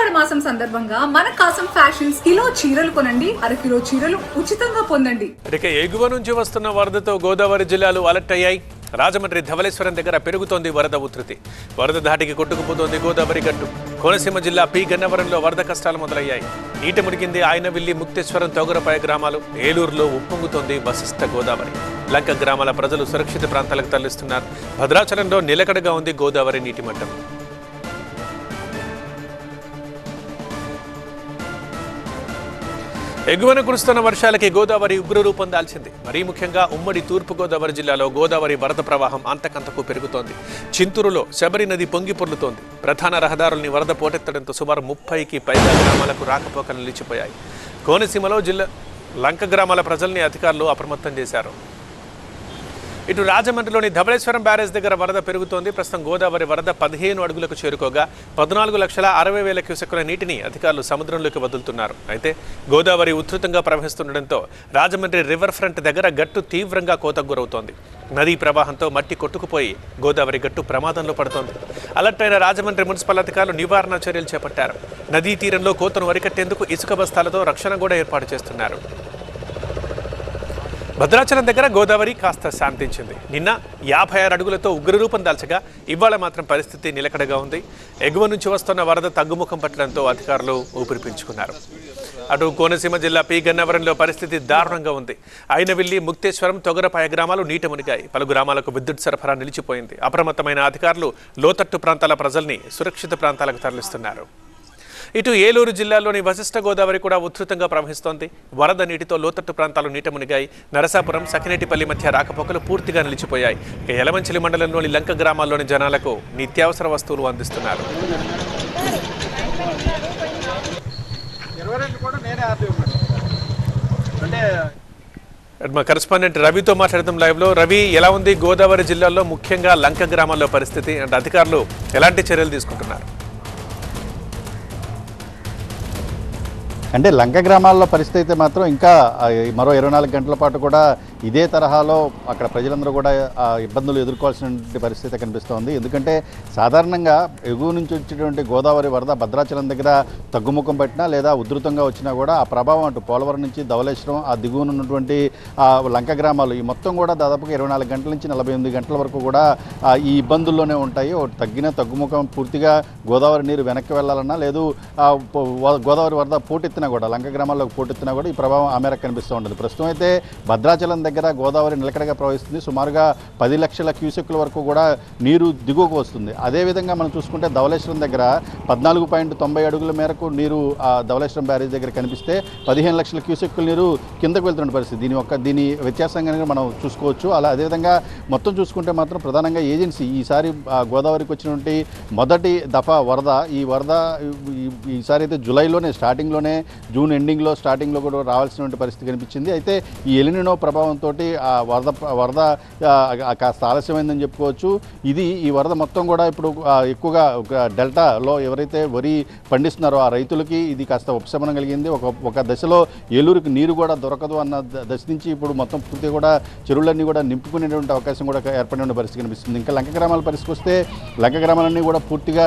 ఆషాఢ మాసం సందర్భంగా మన కాసం ఫ్యాషన్స్ కిలో చీరలు కొనండి, అరకిలో చీరలు ఉచితంగా పొందండి. ఇక ఎగువ నుంచి వస్తున్న వరదతో గోదావరి జిల్లాలు అలర్ట్ అయ్యాయి. రాజమండ్రి ధవళేశ్వరం దగ్గర పెరుగుతోంది వరద ఉధృతి. వరద ధాటికి కొట్టుకుపోతోంది గోదావరి గట్టు. కోనసీమ జిల్లా పి గన్నవరంలో వరద కష్టాలు మొదలయ్యాయి. నీట మునిగింది ఆయనవిల్లి, ముక్తేశ్వరం, తోగరపాయ గ్రామాలు. ఏలూరులో ఉప్పొంగుతోంది వశిష్ఠ గోదావరి. లంక గ్రామాల ప్రజలు సురక్షిత ప్రాంతాలకు తరలిస్తున్నారు. భద్రాచలంలో నిలకడగా ఉంది గోదావరి నీటి మట్టం. ఎగువన కురుస్తున్న వర్షాలకి గోదావరి ఉగ్రరూపం దాల్చింది. మరీ ముఖ్యంగా ఉమ్మడి తూర్పు గోదావరి జిల్లాలో గోదావరి వరద ప్రవాహం అంతకంతకు పెరుగుతోంది. చింతూరులో శబరి నది పొంగి పొర్లుతోంది. ప్రధాన రహదారుల్ని వరద పోటెత్తడంతో సుమారు 30కి పైగా గ్రామాలకు రాకపోకలు నిలిచిపోయాయి. కోనసీమలో జిల్లా లంక గ్రామాల ప్రజల్ని అధికారులు అప్రమత్తం చేశారు. ఇటు రాజమండ్రిలోని ధవళేశ్వరం బ్యారేజ్ దగ్గర వరద పెరుగుతోంది. ప్రస్తుతం గోదావరి వరద 15 అడుగులకు చేరుకోగా 14,60,000 క్యూసెక్కుల నీటిని అధికారులు సముద్రంలోకి వదులుతున్నారు. అయితే గోదావరి ఉధృతంగా ప్రవహిస్తుండటంతో రాజమండ్రి రివర్ ఫ్రంట్ దగ్గర గట్టు తీవ్రంగా కోతకు గురవుతోంది. నదీ ప్రవాహంతో మట్టి కొట్టుకుపోయి గోదావరి గట్టు ప్రమాదంలో పడుతోంది. అలర్ట్ అయిన రాజమండ్రి మున్సిపల్ అధికారులు నివారణ చర్యలు చేపట్టారు. నదీ తీరంలో కోతను అరికట్టేందుకు ఇసుక బస్తాలతో రక్షణ కూడా ఏర్పాటు చేస్తున్నారు. భద్రాచలం దగ్గర గోదావరి కాస్త శాంతించింది. నిన్న 56 అడుగులతో ఉగ్రరూపం దాల్చగా ఇవాళ మాత్రం పరిస్థితి నిలకడగా ఉంది. ఎగువ నుంచి వస్తున్న వరద తగ్గుముఖం పట్టడంతో అధికారులు ఊపిరి పీల్చుకున్నారు. అటు కోనసీమ జిల్లా పి గన్నవరంలో పరిస్థితి దారుణంగా ఉంది. ఆయనవిల్లి, ముక్తేశ్వరం, తొగరపాయ గ్రామాలు నీట మునిగాయి. పలు గ్రామాలకు విద్యుత్ సరఫరా నిలిచిపోయింది. అప్రమత్తమైన అధికారులు లోతట్టు ప్రాంతాల ప్రజల్ని సురక్షిత ప్రాంతాలకు తరలిస్తున్నారు. ఇటు ఏలూరు జిల్లాలోని వశిష్ఠ గోదావరి కూడా ఉధృతంగా ప్రవహిస్తోంది. వరద నీటితో లోతట్టు ప్రాంతాలు నీట మునిగాయి. నరసాపురం, సకినేటిపల్లి మధ్య రాకపోకలు పూర్తిగా నిలిచిపోయాయి. యలమంచిలి మండలంలోని లంక గ్రామాల్లోని జనాలకు నిత్యావసర వస్తువులు అందిస్తున్నారు. మా కరెస్పాండెంట్ రవితో మాట్లాడతాం లైవ్లో. రవి, ఎలా ఉంది గోదావరి జిల్లాలో ముఖ్యంగా లంక గ్రామాల్లో పరిస్థితి? అంటే అధికారులు ఎలాంటి చర్యలు తీసుకుంటున్నారు? అంటే లంక గ్రామాల్లో పరిస్థితి అయితే మాత్రం ఇంకా మరో 24 గంటల పాటు కూడా ఇదే తరహాలో అక్కడ ప్రజలందరూ కూడా ఇబ్బందులు ఎదుర్కోవాల్సిన పరిస్థితి కనిపిస్తోంది. ఎందుకంటే సాధారణంగా ఎగువ నుంచి వచ్చేటువంటి గోదావరి వరద భద్రాచలం దగ్గర తగ్గుముఖం పట్టినా లేదా ఉధృతంగా వచ్చినా కూడా ఆ ప్రభావం అటు పోలవరం నుంచి ధవళేశ్వరం, ఆ దిగువన ఉన్నటువంటి లంక గ్రామాలు ఈ మొత్తం కూడా దాదాపుగా 24 గంటల నుంచి 48 గంటల వరకు కూడా ఈ ఇబ్బందుల్లోనే ఉంటాయి. తగ్గుముఖం పూర్తిగా గోదావరి నీరు వెనక్కి వెళ్ళాలన్నా లేదు గోదావరి వరద పోటెత్తినా కూడా లంక గ్రామాల్లోకి పోటెత్తినా కూడా ఈ ప్రభావం ఆ మేరకు కనిపిస్తూ ఉంటుంది. ప్రస్తుతం అయితే భద్రాచలం దగ్గర గోదావరి నిలకడగా ప్రవహిస్తుంది. సుమారుగా 10 లక్షల క్యూసెక్కుల వరకు కూడా నీరు దిగువకు వస్తుంది. అదేవిధంగా మనం చూసుకుంటే ధవళేశ్వరం దగ్గర 14.90 అడుగుల మేరకు నీరు ధవళేశ్వరం బ్యారేజ్ దగ్గర కనిపిస్తే 15 లక్షల క్యూసెక్కుల నీరు కిందకు వెళ్తున్న పరిస్థితి. దీని వ్యత్యాసంగా మనం చూసుకోవచ్చు. అలా అదేవిధంగా మొత్తం చూసుకుంటే మాత్రం ప్రధానంగా ఏజెన్సీ ఈసారి గోదావరికి వచ్చినటువంటి మొదటి దఫా వరద, ఈ వరద ఈసారి అయితే జూలైలోనే స్టార్టింగ్లోనే, జూన్ ఎండింగ్లో స్టార్టింగ్లో కూడా రావాల్సినటువంటి పరిస్థితి కనిపించింది. అయితే ఈ ఎలినినో ప్రభావంతో ఆ వరద కాస్త ఆలస్యమైందని చెప్పుకోవచ్చు. ఈ వరద మొత్తం కూడా ఇప్పుడు ఎక్కువగా డెల్టాలో ఎవరైతే వరి పండిస్తున్నారో ఆ రైతులకి ఇది కాస్త ఉపశమనం కలిగింది. ఒక దశలో ఏలూరుకి నీరు కూడా దొరకదు అన్న దశ నుంచి ఇప్పుడు మొత్తం పూర్తిగా కూడా చెరువులన్నీ కూడా నింపుకునేటువంటి అవకాశం కూడా ఏర్పడిన పరిస్థితి కనిపిస్తుంది. ఇంకా లంక గ్రామాల పరిస్థితి వస్తే లంక గ్రామాలన్నీ కూడా పూర్తిగా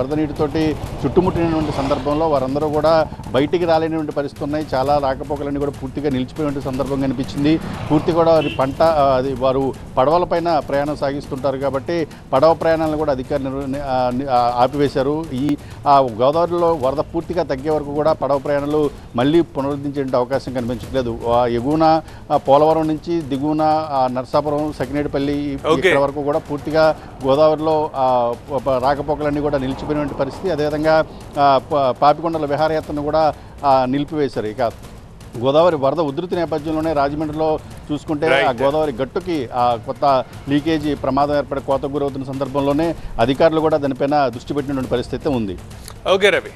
వరద నీటితోటి చుట్టుముట్టినటువంటి సందర్భంలో వారందరూ కూడా బయటికి రాలేనటువంటి పరిస్థితి ఉన్నాయి. చాలా రాకపోకలన్నీ కూడా పూర్తిగా నిలిచిపోయినటువంటి సందర్భం కనిపించింది. పూర్తి కూడా వారు పడవలపైన ప్రయాణం సాగిస్తుంటారు కాబట్టి పడవ ప్రయాణాలను కూడా అధికారులు ఆపివేశారు. గోదావరిలో వరద పూర్తిగా తగ్గే వరకు కూడా పడవ ప్రయాణాలు మళ్ళీ పునరుద్ధరించే అవకాశం కనిపించట్లేదు. ఎగువన పోలవరం నుంచి దిగువన నరసాపురం, సకినేటిపల్లి ఇక్కడ వరకు కూడా పూర్తిగా గోదావరిలో రాకపోకలన్నీ కూడా నిలిచిపోయినటువంటి పరిస్థితి. అదేవిధంగా పాపికొండల విహారయాత్రను కూడా నిలిపివేశారు. ఇక గోదావరి వరద ఉధృతి నేపథ్యంలోనే రాజమండ్రిలో చూసుకుంటే ఆ గోదావరి గట్టుకి కొత్త లీకేజీ ప్రమాదం ఏర్పడే కోతకు గురవుతున్న సందర్భంలోనే అధికారులు కూడా దానిపైన దృష్టి పెట్టినటువంటి పరిస్థితి ఉంది. ఓకే రవి.